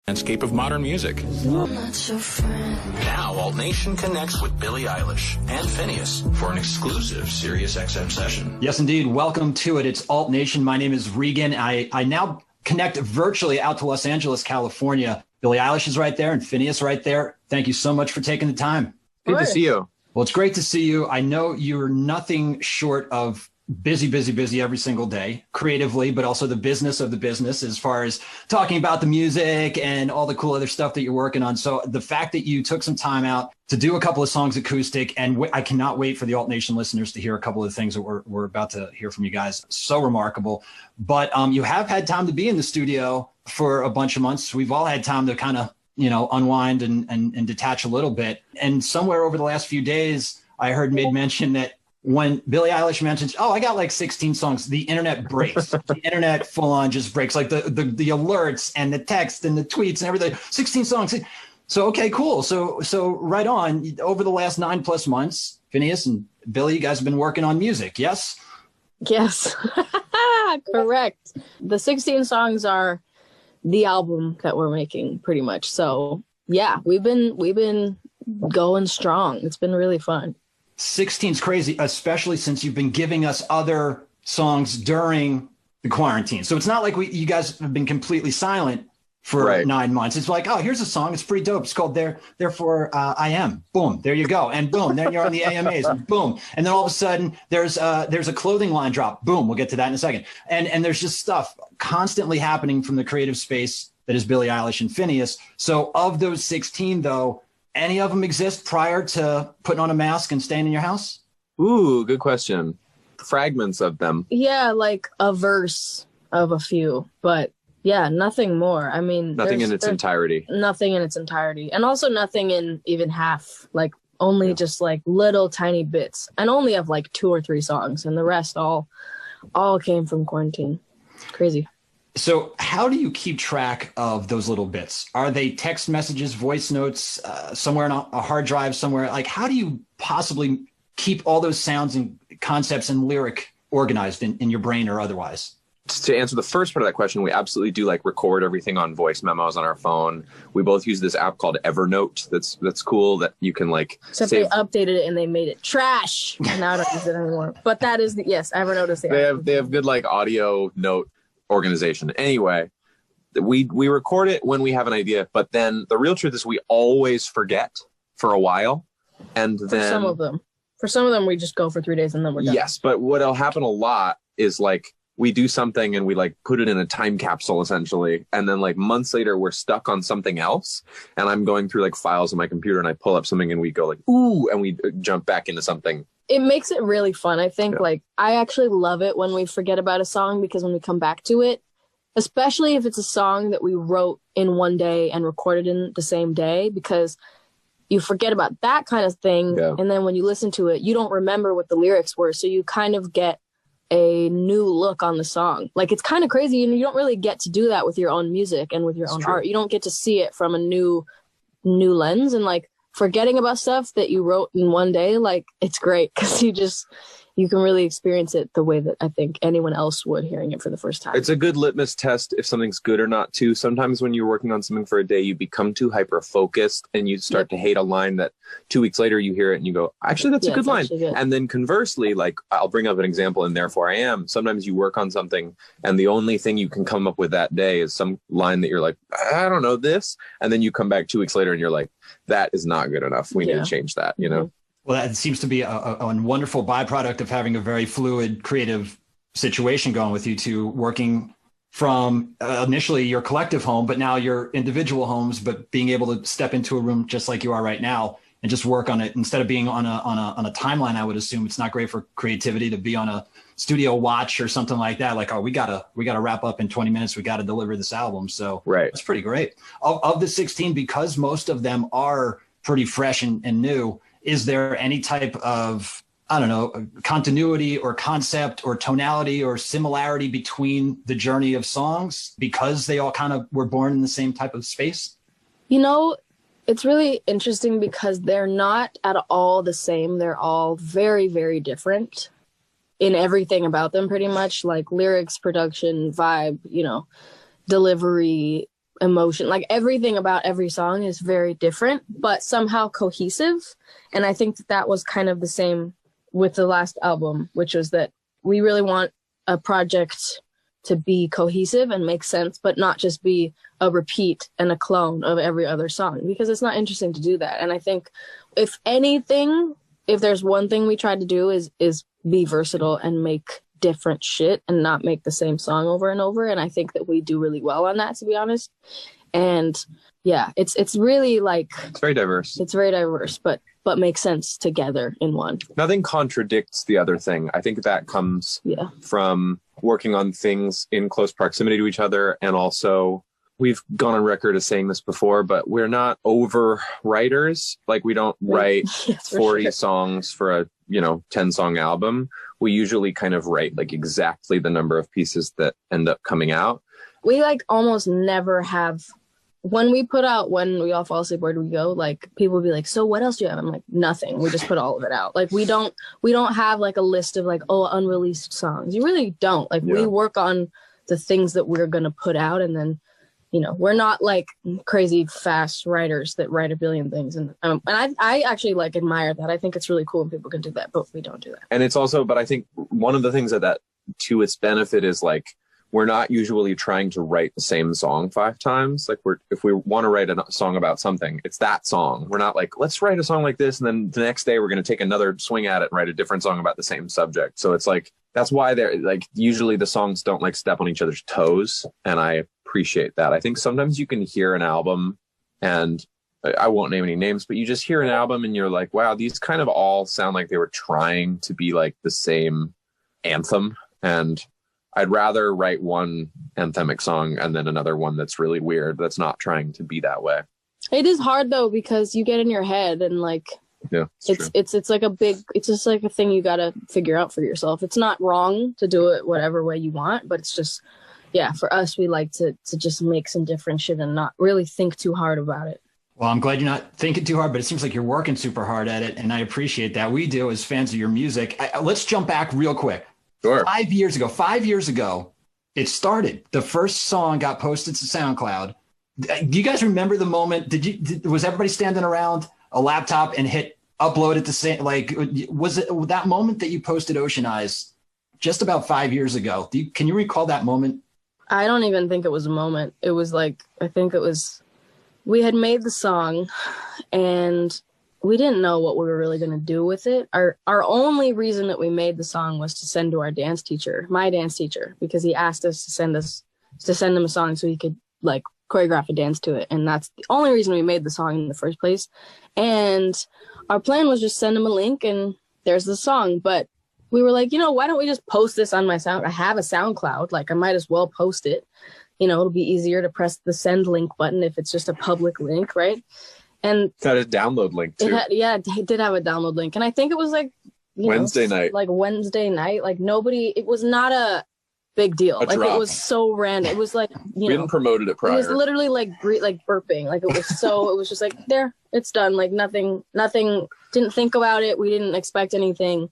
Landscape of modern music. Now, Alt Nation connects with Billie Eilish and Phineas for an exclusive SiriusXM session. Yes, indeed. Welcome to it. It's Alt Nation. My name is Regan. I now connect virtually out to Los Angeles, California. Billie Eilish is right there and Phineas right there. Thank you so much for taking the time. Good to see you. Well, it's great to see you. I know you're nothing short of busy every single day, creatively, but also the business of the business as far as talking about the music and all the cool other stuff that you're working on. So the fact that you took some time out to do a couple of songs acoustic, and I cannot wait for the Alt Nation listeners to hear a couple of things that we're about to hear from you guys. So remarkable. But you have had time to be in the studio for a bunch of months. We've all had time to kind of, unwind and detach a little bit. And somewhere over the last few days, I heard Mid mention that when Billie Eilish mentions, I got like 16 songs, the internet breaks. The internet full on just breaks, like the alerts and the text and the tweets and everything. 16 songs. So, okay, cool. So right on. Over the last 9+ months, Phineas and Billie, you guys have been working on music, yes? Yes, correct. The 16 songs are the album that we're making, pretty much. So yeah, we've been going strong. It's been really fun. 16's crazy, especially since you've been giving us other songs during the quarantine. So it's not like you guys have been completely silent for 9 months. It's like, here's a song. It's pretty dope. It's called Therefore I Am. Boom. There you go. And boom. Then you're on the AMAs. And boom. And then all of a sudden there's a clothing line drop. Boom. We'll get to that in a second. And there's just stuff constantly happening from the creative space that is Billie Eilish and Phineas. So of those 16, though, any of them exist prior to putting on a mask and staying in your house? Ooh, good question. Fragments of them. Yeah, like a verse of a few, but yeah, nothing more. I mean, nothing in its entirety. Nothing in its entirety. And also nothing in even half, like only just like little tiny bits. And only of like 2 or 3 songs, and the rest all came from quarantine. Crazy. So how do you keep track of those little bits? Are they text messages, voice notes, somewhere on a hard drive somewhere? Like, how do you possibly keep all those sounds and concepts and lyric organized in your brain or otherwise? To answer the first part of that question, we absolutely do record everything on voice memos on our phone. We both use this app called Evernote. That's cool that you can Except save. They updated it and they made it trash. And now I don't use it anymore. But that is Evernote is the app. They have good audio note organization. Anyway, we record it when we have an idea, but then the real truth is we always forget for a while, and then for some of them we just go for 3 days and then we're done. Yes, but what'll happen a lot is we do something and we put it in a time capsule essentially, and then months later we're stuck on something else, and I'm going through files on my computer and I pull up something and we go ooh, and we jump back into something. It makes it really fun. I think I actually love it when we forget about a song, because when we come back to it, especially if it's a song that we wrote in one day and recorded in the same day, because you forget about that kind of thing. Yeah. And then when you listen to it, you don't remember what the lyrics were. So you kind of get a new look on the song. It's kind of crazy. And you don't really get to do that with your own music and with your own art. You don't get to see it from a new lens, and forgetting about stuff that you wrote in one day, it's great because you can really experience it the way that I think anyone else would hearing it for the first time. It's a good litmus test if something's good or not too. Sometimes when you're working on something for a day, you become too hyper focused and you start to hate a line that 2 weeks later you hear it and you go, actually, that's a good line. Good. And then conversely, I'll bring up an example in Therefore I Am. Sometimes you work on something and the only thing you can come up with that day is some line that you're I don't know this. And then you come back 2 weeks later and you're that is not good enough. We need to change that, Well, that seems to be a wonderful byproduct of having a very fluid creative situation going with you two, working from initially your collective home, but now your individual homes, but being able to step into a room just like you are right now and just work on it instead of being on a timeline. I would assume it's not great for creativity to be on a studio watch or something like that. We gotta wrap up in 20 minutes. We got to deliver this album. So it's pretty great. Of the 16, because most of them are pretty fresh and new, is there any type of, continuity or concept or tonality or similarity between the journey of songs because they all kind of were born in the same type of space? It's really interesting because they're not at all the same. They're all very, very different in everything about them, pretty much, lyrics, production, vibe, delivery, emotion. Like everything about every song is very different, but somehow cohesive. And I think that was kind of the same with the last album, which was that we really want a project to be cohesive and make sense, but not just be a repeat and a clone of every other song, because it's not interesting to do that. And I think if anything, if there's one thing we try to do is be versatile and make different shit and not make the same song over and over. And I think that we do really well on that, to be honest. And yeah, it's really like, it's very diverse. It's very diverse, but makes sense together in one. Nothing contradicts the other thing. I think that comes from working on things in close proximity to each other. And also, we've gone on record as saying this before, but we're not over writers. Like, we don't write 40 songs for a 10-song album. We usually kind of write like exactly the number of pieces that end up coming out. We like almost never have, when we put out When We All Fall Asleep, Where Do We Go? Like, people will be like, so what else do you have? I'm like, nothing. We just put all of it out. Like, we don't have like a list of like, unreleased songs. You really don't. Like, we work on the things that we're going to put out. And then, we're not like crazy fast writers that write a billion things. And I actually like admire that. I think it's really cool when people can do that, but we don't do that. And it's also, but I think one of the things that to its benefit is like, we're not usually trying to write the same song 5 times. Like, if we want to write a song about something, it's that song. We're not like, let's write a song like this, and then the next day we're going to take another swing at it and write a different song about the same subject. So it's like, that's why they're like, usually the songs don't like step on each other's toes. And I appreciate that. I think sometimes you can hear an album, and I won't name any names, but you just hear an album and you're like, wow, these kind of all sound like they were trying to be like the same anthem. And I'd rather write one anthemic song and then another one that's really weird, that's not trying to be that way. It is hard though, because you get in your head and like, it's like it's just like a thing you got to figure out for yourself. It's not wrong to do it whatever way you want, but it's just, for us, we like to just make some different shit and not really think too hard about it. Well, I'm glad you're not thinking too hard, but it seems like you're working super hard at it. And I appreciate that. We do as fans of your music. Let's jump back real quick. Sure. 5 years ago, it started. The first song got posted to SoundCloud. Do you guys remember the moment? Was everybody standing around a laptop and hit upload at the same? Like, was it that moment that you posted Ocean Eyes just about 5 years ago? Can you recall that moment? I don't even think it was a moment. It was like, I think it was, we had made the song and we didn't know what we were really going to do with it. Our only reason that we made the song was to send to our dance teacher, my dance teacher, because he asked us to send him a song so he could like choreograph a dance to it. And that's the only reason we made the song in the first place. And our plan was just send him a link and there's the song. But we were like, why don't we just post this on my I have a SoundCloud. Like, I might as well post it. It'll be easier to press the send link button if it's just a public link, right? And it had a download link too. It did have a download link. And I think it was like Wednesday night. Like Wednesday night. Like it was not a big deal. Like drop. It was so random. It was like, we hadn't promoted it prior. It was literally like burping. Like it was just like, there, it's done. Like nothing, didn't think about it. We didn't expect anything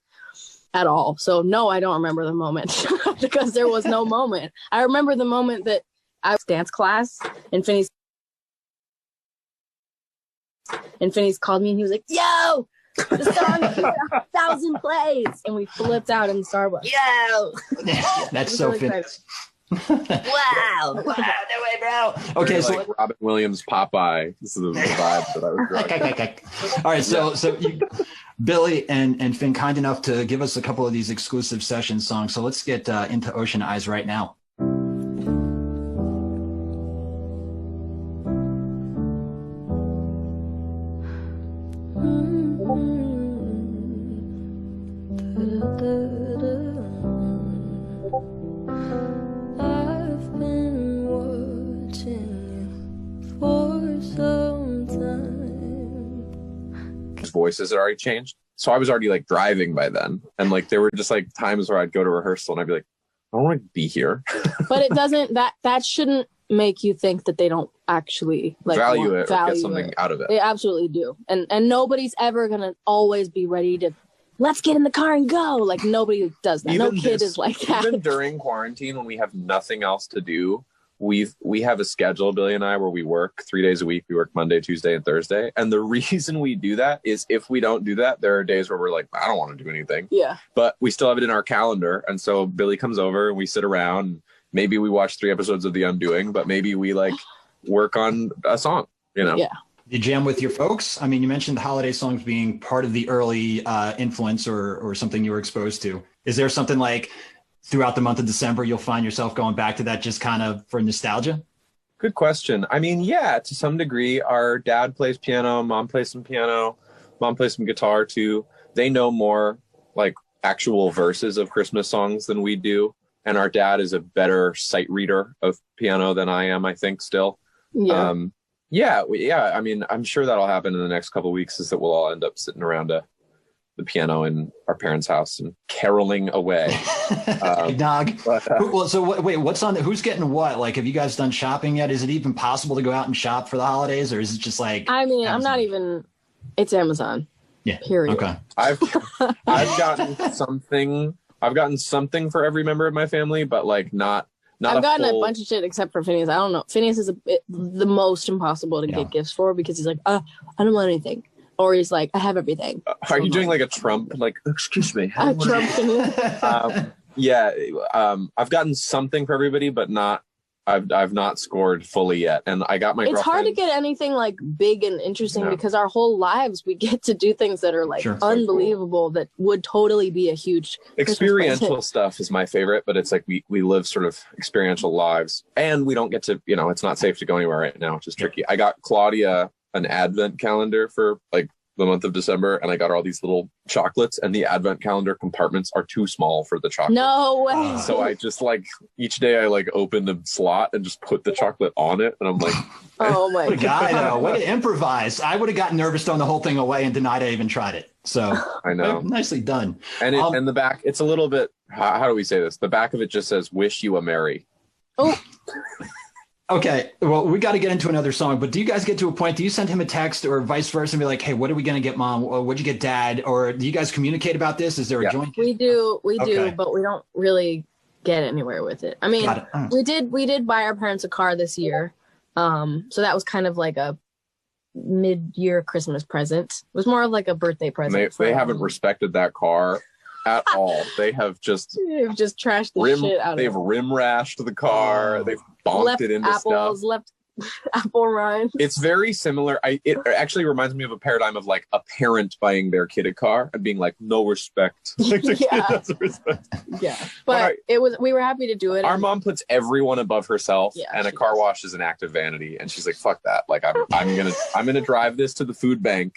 at all. So no, I don't remember the moment because there was no moment. I remember the moment that I was dance class and Finney's called me and he was like, yo, the song is 1,000 plays. And we flipped out in the Starbucks. Yo! That's so Finn. Wow. No way, bro. Okay, so like Robin Williams, Popeye. This is the vibe that I was drawing. All right, so you, Billie and Finn, kind enough to give us a couple of these exclusive session songs. So let's get into Ocean Eyes right now. Voices had already changed, so I was already like driving by then, and like there were just like times where I'd go to rehearsal and I'd be like, I don't want to be here. But it doesn't, that shouldn't make you think that they don't actually like value it or get something out of it. They absolutely do. And nobody's ever gonna always be ready to let's get in the car and go. Like nobody does that. No kid is like that. Even during quarantine when we have nothing else to do, we have a schedule, Billy and I, where we work 3 days a week. We work Monday, Tuesday, and Thursday. And the reason we do that is if we don't do that, there are days where we're like, I don't want to do anything. Yeah. But we still have it in our calendar. And so Billy comes over and we sit around. Maybe we watch 3 episodes of The Undoing, but maybe we like work on a song, you know? Yeah. You jam with your folks? I mean, you mentioned the holiday songs being part of the early influence or something you were exposed to. Is there something like throughout the month of December, you'll find yourself going back to that just kind of for nostalgia? Good question. I mean, yeah, to some degree. Our dad plays piano, mom plays some piano, mom plays some guitar too. They know more like actual verses of Christmas songs than we do. And our dad is a better sight reader of piano than I am, I think, still. Yeah. I mean, I'm sure that'll happen in the next couple of weeks, is that we'll all end up sitting around the piano in our parents' house and caroling away. Dog. Well, so wait, what's on who's getting what? Like, have you guys done shopping yet? Is it even possible to go out and shop for the holidays, or is it just like, I mean, Amazon? I'm not even, it's Amazon. Yeah. Period. Okay. I've gotten something for every member of my family, but like not I've gotten a bunch of shit except for Phineas. I don't know. Phineas is the most impossible to get gifts for because he's like, I don't want anything. Or he's like, I have everything. Are you doing like a Trump? Like, excuse me. Trump Phineas? I've gotten something for everybody, but I've not scored fully yet. And I got my It's hard to get anything like big and interesting because our whole lives we get to do things that are like unbelievable that would totally be a huge experiential stuff is my favorite, but it's like we live sort of experiential lives and we don't get to, it's not safe to go anywhere right now, which is tricky. I got Claudia an advent calendar for like the month of December, and I got all these little chocolates, and the advent calendar compartments are too small for the chocolate. No way. So I just like each day I like open the slot and just put the chocolate on it, and I'm like, oh my god, guy though, way to improvise. I would have gotten nervous throwing the whole thing away and denied I even tried it. So I know, nicely done. And and the back, it's a little bit. How do we say this? The back of it just says "Wish you a merry." Oh. Okay, well, we got to get into another song, but do you guys get to a point, do you send him a text or vice versa and be like, hey, what are we going to get mom? Or what'd you get dad? Or do you guys communicate about this? Is there a joint? We do, but we don't really get anywhere with it. I mean, we did buy our parents a car this year. So that was kind of like a mid-year Christmas present. It was more of like a birthday present. They haven't respected that car at all. They've just trashed the shit out of it. They've rim rashed the car. They've bonked it into stuff. Left apple rind. It's very similar. It actually reminds me of a paradigm of like a parent buying their kid a car and being like, no respect. Like the kid doesn't respect. Yeah, but we were happy to do it. Our mom puts everyone above herself, and a car wash is an act of vanity. And she's like, fuck that. Like I'm gonna drive this to the food bank.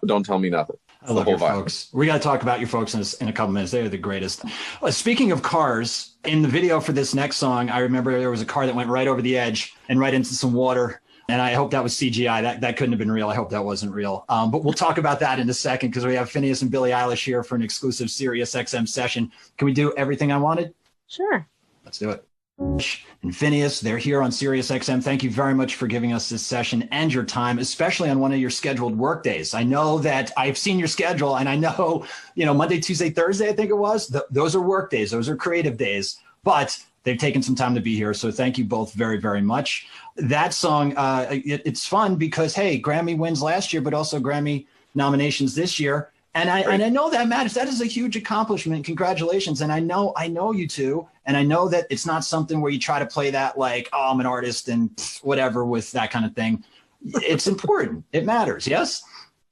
Don't tell me nothing. I love your folks. We got to talk about your folks in a couple minutes. They're the greatest. Speaking of cars, in the video for this next song, I remember there was a car that went right over the edge and right into some water. And I hope that was CGI. That couldn't have been real. I hope that wasn't real. But we'll talk about that in a second because we have Phineas and Billie Eilish here for an exclusive Sirius XM session. Can we do Everything I Wanted? Sure. Let's do it. And Phineas, they're here on Sirius XM. Thank you very much for giving us this session and your time, especially on one of your scheduled work days. I know that I've seen your schedule and I know, Monday, Tuesday, Thursday, I think it was. Those are work days. Those are creative days, but they've taken some time to be here. So thank you both very, very much. That song, it's fun because, hey, Grammy wins last year, but also Grammy nominations this year. And I know that matters. That is a huge accomplishment. Congratulations. And I know you two, and I know that it's not something where you try to play that like, oh, I'm an artist and whatever with that kind of thing. It's important. It matters. Yes.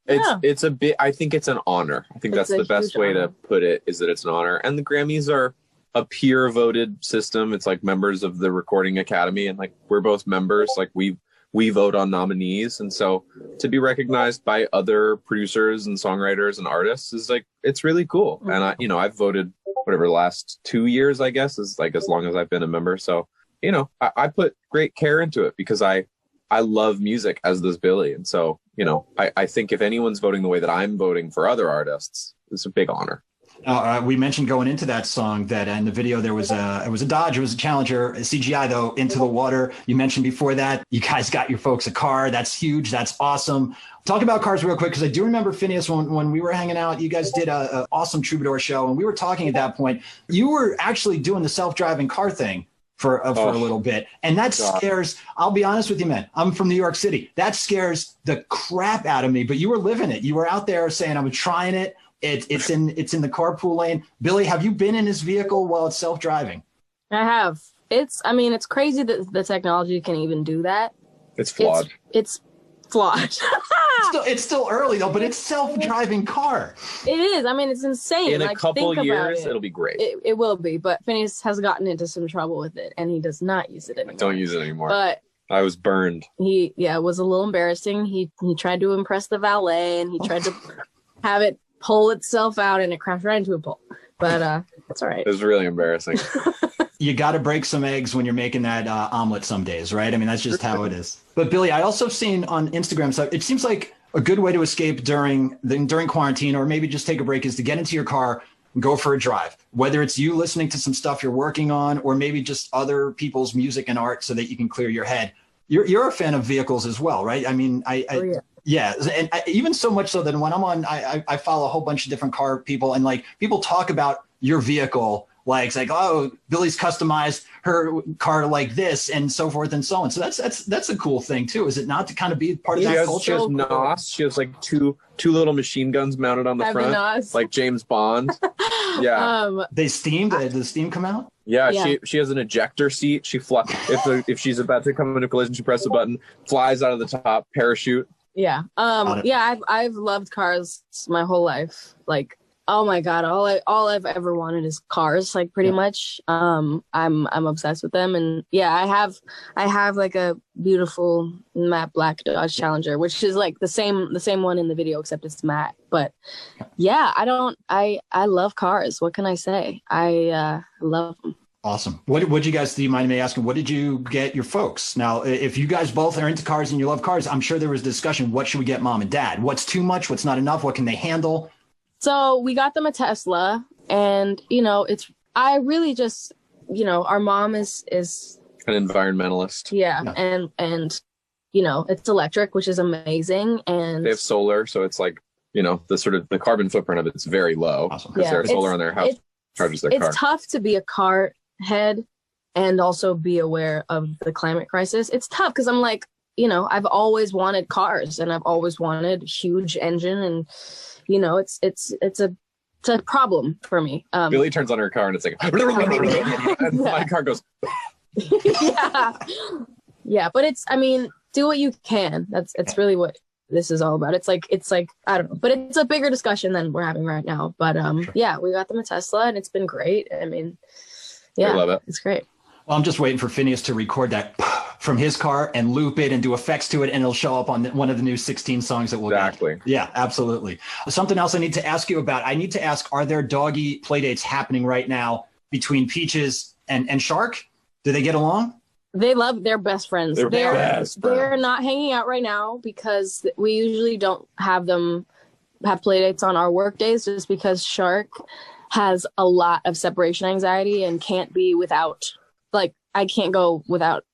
It's a bit, I think it's an honor. I think that's the best way to put it, is that it's an honor. And the Grammys are a peer voted system. It's like members of the Recording Academy. And like, we're both members, like we vote on nominees. And so to be recognized by other producers and songwriters and artists is like, it's really cool. And I've voted whatever the last 2 years, I guess, is like as long as I've been a member. So, I put great care into it because I love music, as does Billy. And so, I think if anyone's voting the way that I'm voting for other artists, it's a big honor. We mentioned going into that song that in the video there was it was a Dodge, it was a Challenger, a CGI though, into the water. You mentioned before that you guys got your folks a car. That's huge. That's awesome. Talk about cars real quick, because I do remember, Phineas, when we were hanging out, you guys did a awesome Troubadour show, and we were talking at that point. You were actually doing the self-driving car thing for a little bit. And that scares, I'll be honest with you, man, I'm from New York City. That scares the crap out of me, but you were living it. You were out there saying, I'm trying it. It's in the carpool lane. Billie, have you been in this vehicle while it's self-driving? I have. It's crazy that the technology can even do that. It's flawed. It's flawed. It's still early though, but it's self-driving car. It is. I mean, it's insane. In a couple years, it'll be great. It will be, but Phineas has gotten into some trouble with it, and he does not use it anymore. Don't use it anymore. But I was burned. It was a little embarrassing. He tried to impress the valet, and he tried to have it pull itself out, and it crashed right into a pole. But it's all right. It was really embarrassing. You got to break some eggs when you're making that omelet some days, right? I mean, that's just how it is. But Billie, I also seen on Instagram stuff, it seems like a good way to escape during quarantine, or maybe just take a break, is to get into your car and go for a drive. Whether it's you listening to some stuff you're working on, or maybe just other people's music and art so that you can clear your head. You're a fan of vehicles as well, right? I mean, yeah. And even so much so that when I'm on, I follow a whole bunch of different car people, and like people talk about your vehicle. Like, it's like, oh, Billie's customized her car like this, and so forth and so on. So that's a cool thing too, is it not, to kind of be part of that culture? She has NOS. She has like two little machine guns mounted on the front, like James Bond. Yeah. They steamed. Did the steam come out? Yeah. She has an ejector seat. She if she's about to come into collision, she presses a button, flies out of the top, parachute. Yeah. I've loved cars my whole life. Like, oh my God, all I've ever wanted is cars, like pretty much. I'm obsessed with them. And yeah, I have like a beautiful matte black Dodge Challenger, which is like the same one in the video, except it's matte. But yeah, I love cars. What can I say? I love them. Awesome. What you guys, do you mind me asking, what did you get your folks? Now, if you guys both are into cars and you love cars, I'm sure there was discussion, what should we get mom and dad? What's too much? What's not enough? What can they handle? So we got them a Tesla, and I really just, our mom is an environmentalist. Yeah. And it's electric, which is amazing. And they have solar, so it's like, the carbon footprint of it's very low. Awesome. Because there's solar on their house, charges their car. It's tough to be a car head and also be aware of the climate crisis. It's tough because I'm like, I've always wanted cars, and I've always wanted huge engine, and it's a problem for me. Billie turns on her car and it's like, and my car goes. Yeah. But do what you can. It's really what this is all about. It's like, I don't know, but it's a bigger discussion than we're having right now. But yeah, we got them a Tesla, and it's been great. I love it. It's great. Well, I'm just waiting for Phineas to record that from his car and loop it and do effects to it, and it'll show up on one of the new 16 songs that we'll get. Yeah, absolutely. Something else I need to ask you about. I need to ask, are there doggy playdates happening right now between Peaches and Shark? Do they get along? They're best friends. They're not hanging out right now because we usually don't have them have playdates on our work days, just because Shark has a lot of separation anxiety and can't be without, like, I can't go without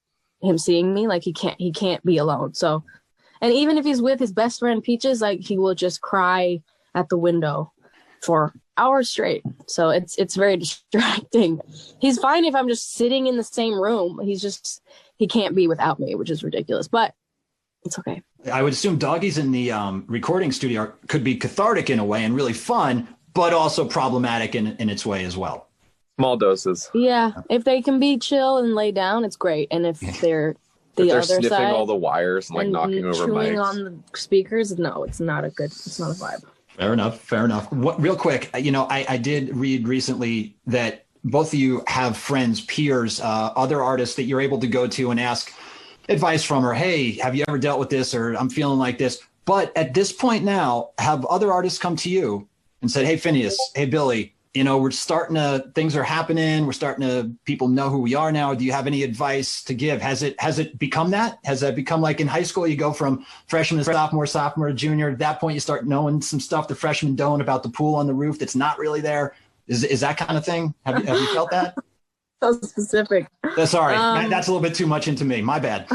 him seeing me. Like, he can't be alone. So, and even if he's with his best friend Peaches, like, he will just cry at the window for hours straight. So it's very distracting. He's fine if I'm just sitting in the same room. He can't be without me, which is ridiculous, but it's okay. I would assume doggies in the recording studio could be cathartic in a way and really fun, but also problematic in its way as well. Small doses. Yeah, if they can be chill and lay down, it's great. And if they're other sniffing side, all the wires and like knocking over chewing mics on the speakers, no, it's not a vibe. Fair enough. Real quick, I did read recently that both of you have friends, peers, other artists that you're able to go to and ask advice from, or, hey, have you ever dealt with this, or I'm feeling like this. But at this point now, have other artists come to you and said, hey, Phineas, hey, Billie, we're starting to, things are happening. We're starting to, people know who we are now. Do you have any advice to give? Has it become that? Has that become like in high school, you go from freshman to sophomore to junior. At that point, you start knowing some stuff the freshmen don't about the pool on the roof that's not really there. Is that kind of thing? Have you felt that? So specific. Sorry, that's a little bit too much into me. My bad.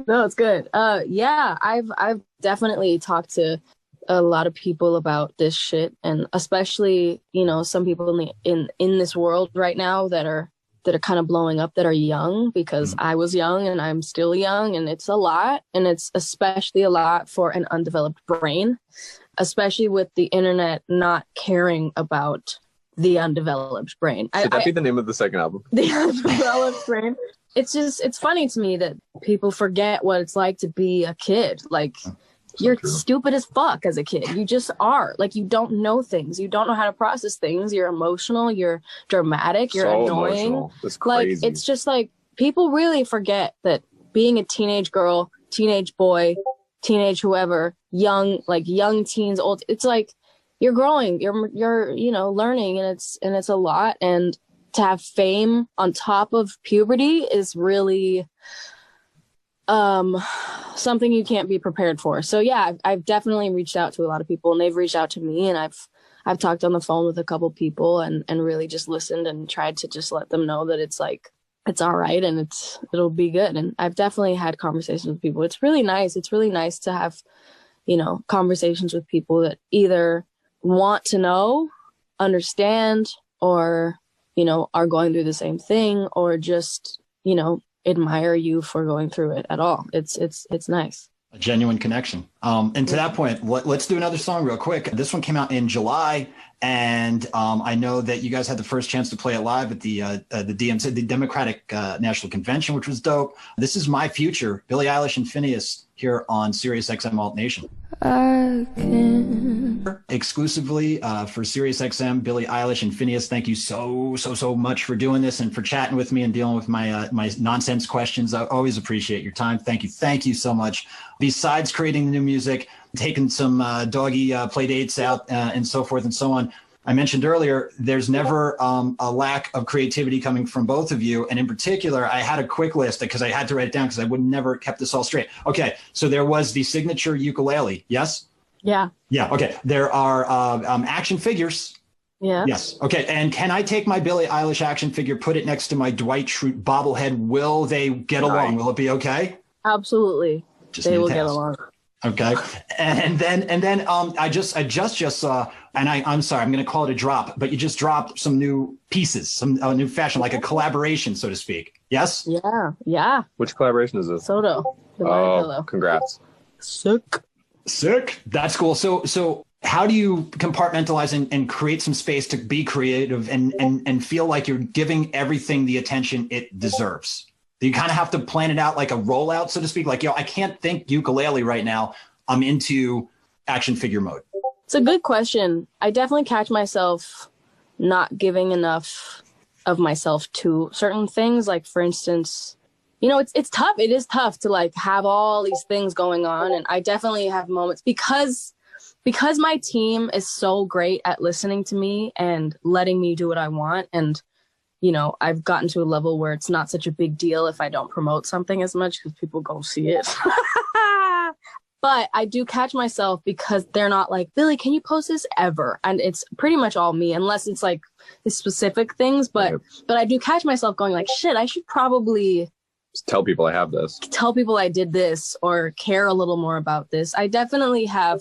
No, it's good. Yeah, I've definitely talked to a lot of people about this shit, and especially some people in this world right now that are that are kind of blowing up that are young, because I was young and I'm still young, and it's a lot. And it's especially a lot for an undeveloped brain, especially with the internet not caring about the undeveloped brain. Should that be the name of the second album? The undeveloped brain. It's funny to me that people forget what it's like to be a kid. Like, you're stupid as fuck as a kid. You just are. Like, you don't know things. You don't know how to process things. You're emotional. You're dramatic. You're so annoying. Emotional. That's crazy. Like, it's just like, people really forget that being a teenage girl, teenage boy, teenage whoever, young teens, old, it's like, you're growing, you're learning, and it's a lot. And to have fame on top of puberty is really something you can't be prepared for. So yeah, I've definitely reached out to a lot of people, and they've reached out to me, and I've talked on the phone with a couple people and really just listened and tried to just let them know that it's like, it's all right, and it'll be good. And I've definitely had conversations with people. It's really nice. It's really nice to have, conversations with people that either want to know, understand, or, are going through the same thing, or just, admire you for going through it at all. It's nice. A genuine connection. And to that point, let's do another song real quick. This one came out in July, and I know that you guys had the first chance to play it live at the DMC, the Democratic National Convention, which was dope. This is My Future, Billie Eilish and Phineas here on Sirius XM Alt Nation. Exclusively for Sirius XM, Billie Eilish and Phineas. Thank you so much for doing this and for chatting with me and dealing with my my nonsense questions. I always appreciate your time. Thank you so much. Besides creating the new music, taking some doggy play dates out and so forth and so on, I mentioned earlier, there's never a lack of creativity coming from both of you. And in particular, I had a quick list because I had to write it down because I would never kept this all straight. Okay, so there was the signature ukulele. Yes? Yeah. Yeah, okay. There are action figures. Yeah. Yes. Okay, and can I take my Billie Eilish action figure, put it next to my Dwight Schrute bobblehead? Will they get along? Will it be okay? Absolutely. They will get along. Okay. And then I just saw, and I'm sorry, I'm going to call it a drop, but you just dropped some new pieces, some new fashion, like a collaboration, so to speak. Yes? Yeah. Which collaboration is this? Soto. Oh, congrats. Sick. That's cool. So how do you compartmentalize and create some space to be creative and feel like you're giving everything the attention it deserves? You kind of have to plan it out like a rollout, so to speak. Like, I can't think ukulele right now. I'm into action figure mode. It's a good question. I definitely catch myself not giving enough of myself to certain things. Like, for instance, it's tough. It is tough to like have all these things going on. And I definitely have moments because my team is so great at listening to me and letting me do what I want. And I've gotten to a level where it's not such a big deal if I don't promote something as much because people go see it. But I do catch myself because they're not like, Billie, can you post this ever? And it's pretty much all me, unless it's like the specific things. But I do catch myself going like, shit, I should probably just tell people I have this. Tell people I did this or care a little more about this. I definitely have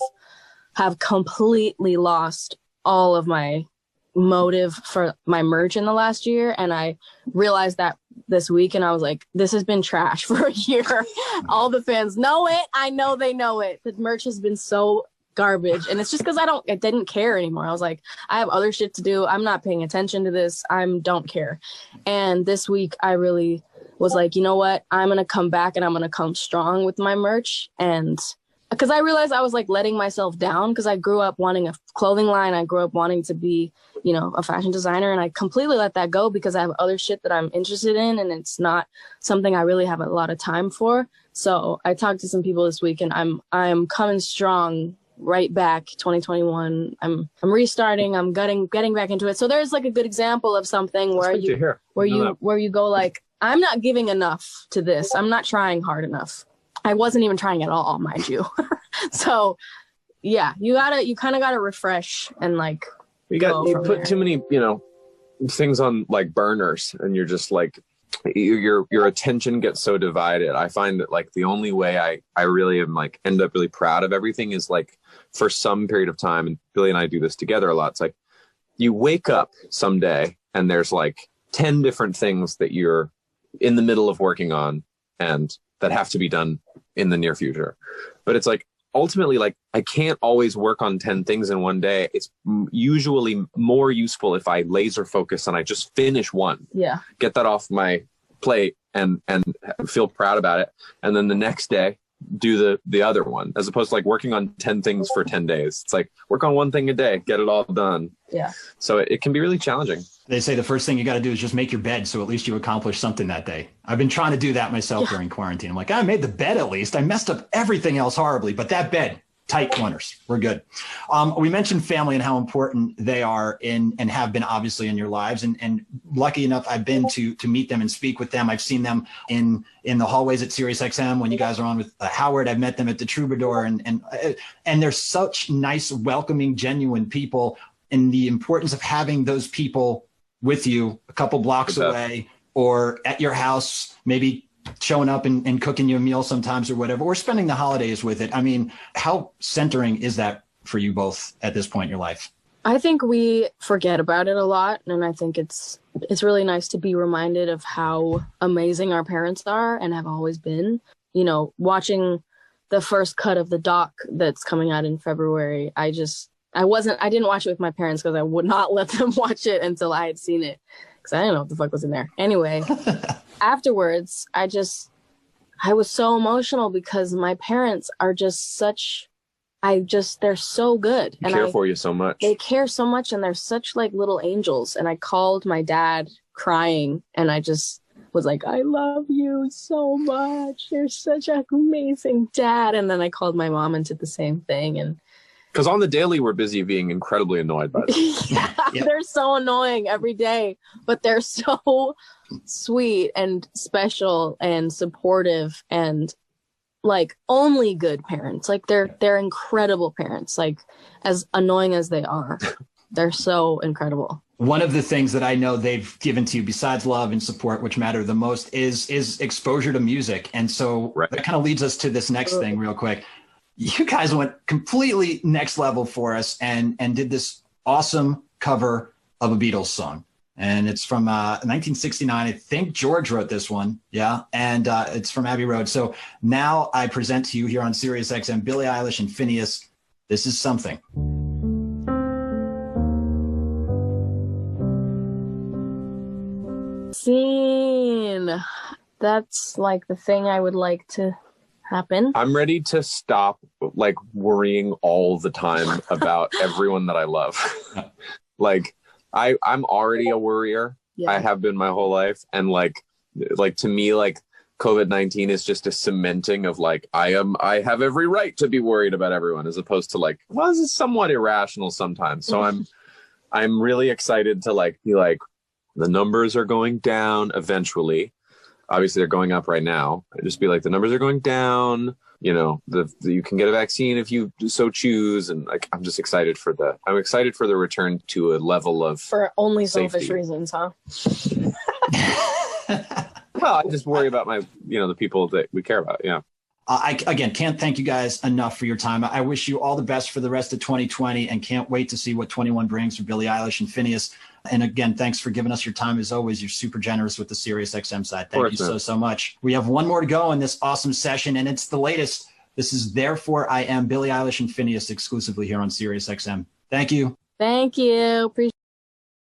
completely lost all of my motive for my merch in the last year, and I realized that this week, and I was like, this has been trash for a year. All the fans know it. I know they know it. The merch has been so garbage, and it's just because I didn't care anymore. I was like, I have other shit to do. I'm not paying attention to this. Don't care. And this week I really was like, you know what, I'm gonna come back and I'm gonna come strong with my merch. And because I realized I was like letting myself down, because I grew up wanting a clothing line. I grew up wanting to be, a fashion designer, and I completely let that go because I have other shit that I'm interested in, and it's not something I really have a lot of time for. So I talked to some people this week, and I'm coming strong right back. 2021. I'm restarting. I'm getting back into it. So there's like a good example of something where you go like, I'm not giving enough to this. I'm not trying hard enough. I wasn't even trying at all, mind you. So yeah, you kind of gotta refresh and like, you put too many, things on like burners, and you're just like, your attention gets so divided. I find that like the only way I really am like end up really proud of everything is like for some period of time, and Billie and I do this together a lot. It's like you wake up someday and there's like 10 different things that you're in the middle of working on and that have to be done in the near future. But it's like, ultimately, like, I can't always work on 10 things in one day. It's usually more useful if I laser focus and I just finish one. Yeah. Get that off my plate and feel proud about it. And then the next day, do the other one, as opposed to like working on 10 things for 10 days. It's like, work on one thing a day, get it all done. Yeah. So it can be really challenging. They say the first thing you got to do is just make your bed, so at least you accomplish something that day. I've been trying to do that myself during quarantine. I'm like, I made the bed at least. I messed up everything else horribly, but that bed, tight corners. We're good. We mentioned family and how important they are and have been obviously in your lives. And lucky enough, I've been to meet them and speak with them. I've seen them in the hallways at SiriusXM when you guys are on with Howard. I've met them at the Troubadour, and they're such nice, welcoming, genuine people. And the importance of having those people with you a couple blocks away or at your house, maybe showing up and cooking you a meal sometimes or whatever, or spending the holidays with it. I mean, how centering is that for you both at this point in your life? I think we forget about it a lot. And I think it's really nice to be reminded of how amazing our parents are and have always been. You know, watching the first cut of the doc that's coming out in February, I didn't watch it with my parents because I would not let them watch it until I had seen it, because I didn't know what the fuck was in there. Anyway, afterwards, I was so emotional because my parents are just they're so good. They care for you so much. They care so much, and they're such like little angels. And I called my dad crying, and I just was like, I love you so much. You're such an amazing dad. And then I called my mom and did the same thing. And because on the daily, we're busy being incredibly annoyed by them. Yeah, they're so annoying every day, but they're so sweet and special and supportive and like only good parents. Like they're incredible parents. Like as annoying as they are, they're so incredible. One of the things that I know they've given to you besides love and support, which matter the most, is exposure to music. And so that kind of leads us to this next thing real quick. You guys went completely next level for us and did this awesome cover of a Beatles song. And it's from 1969. I think George wrote this one. Yeah. And it's from Abbey Road. So now I present to you here on SiriusXM, Billie Eilish and Phineas. This is something. Scene. That's like the thing I would like to happen. I'm ready to stop like worrying all the time about everyone that I love. Like I'm already a worrier. Yeah. I have been my whole life. And like to me, like COVID-19 is just a cementing of like, I have every right to be worried about everyone, as opposed to like, well, this is somewhat irrational sometimes. So I'm really excited to like, be like, the numbers are going down eventually. Obviously, they're going up right now. I just be like, the numbers are going down. You know, you can get a vaccine if you so choose, and like, I'm just excited for the return to a level of for only safety. Selfish reasons, huh? Well, I just worry about the people that we care about. Yeah. I again can't thank you guys enough for your time. I wish you all the best for the rest of 2020, and can't wait to see what 21 brings for Billie Eilish and Phineas. And again, thanks for giving us your time as always. You're super generous with the SiriusXM side. Thank you so much. We have one more to go in this awesome session, and it's the latest. This is Therefore I Am, Billie Eilish and Phineas, exclusively here on SiriusXM. Thank you. Thank you. Appreciate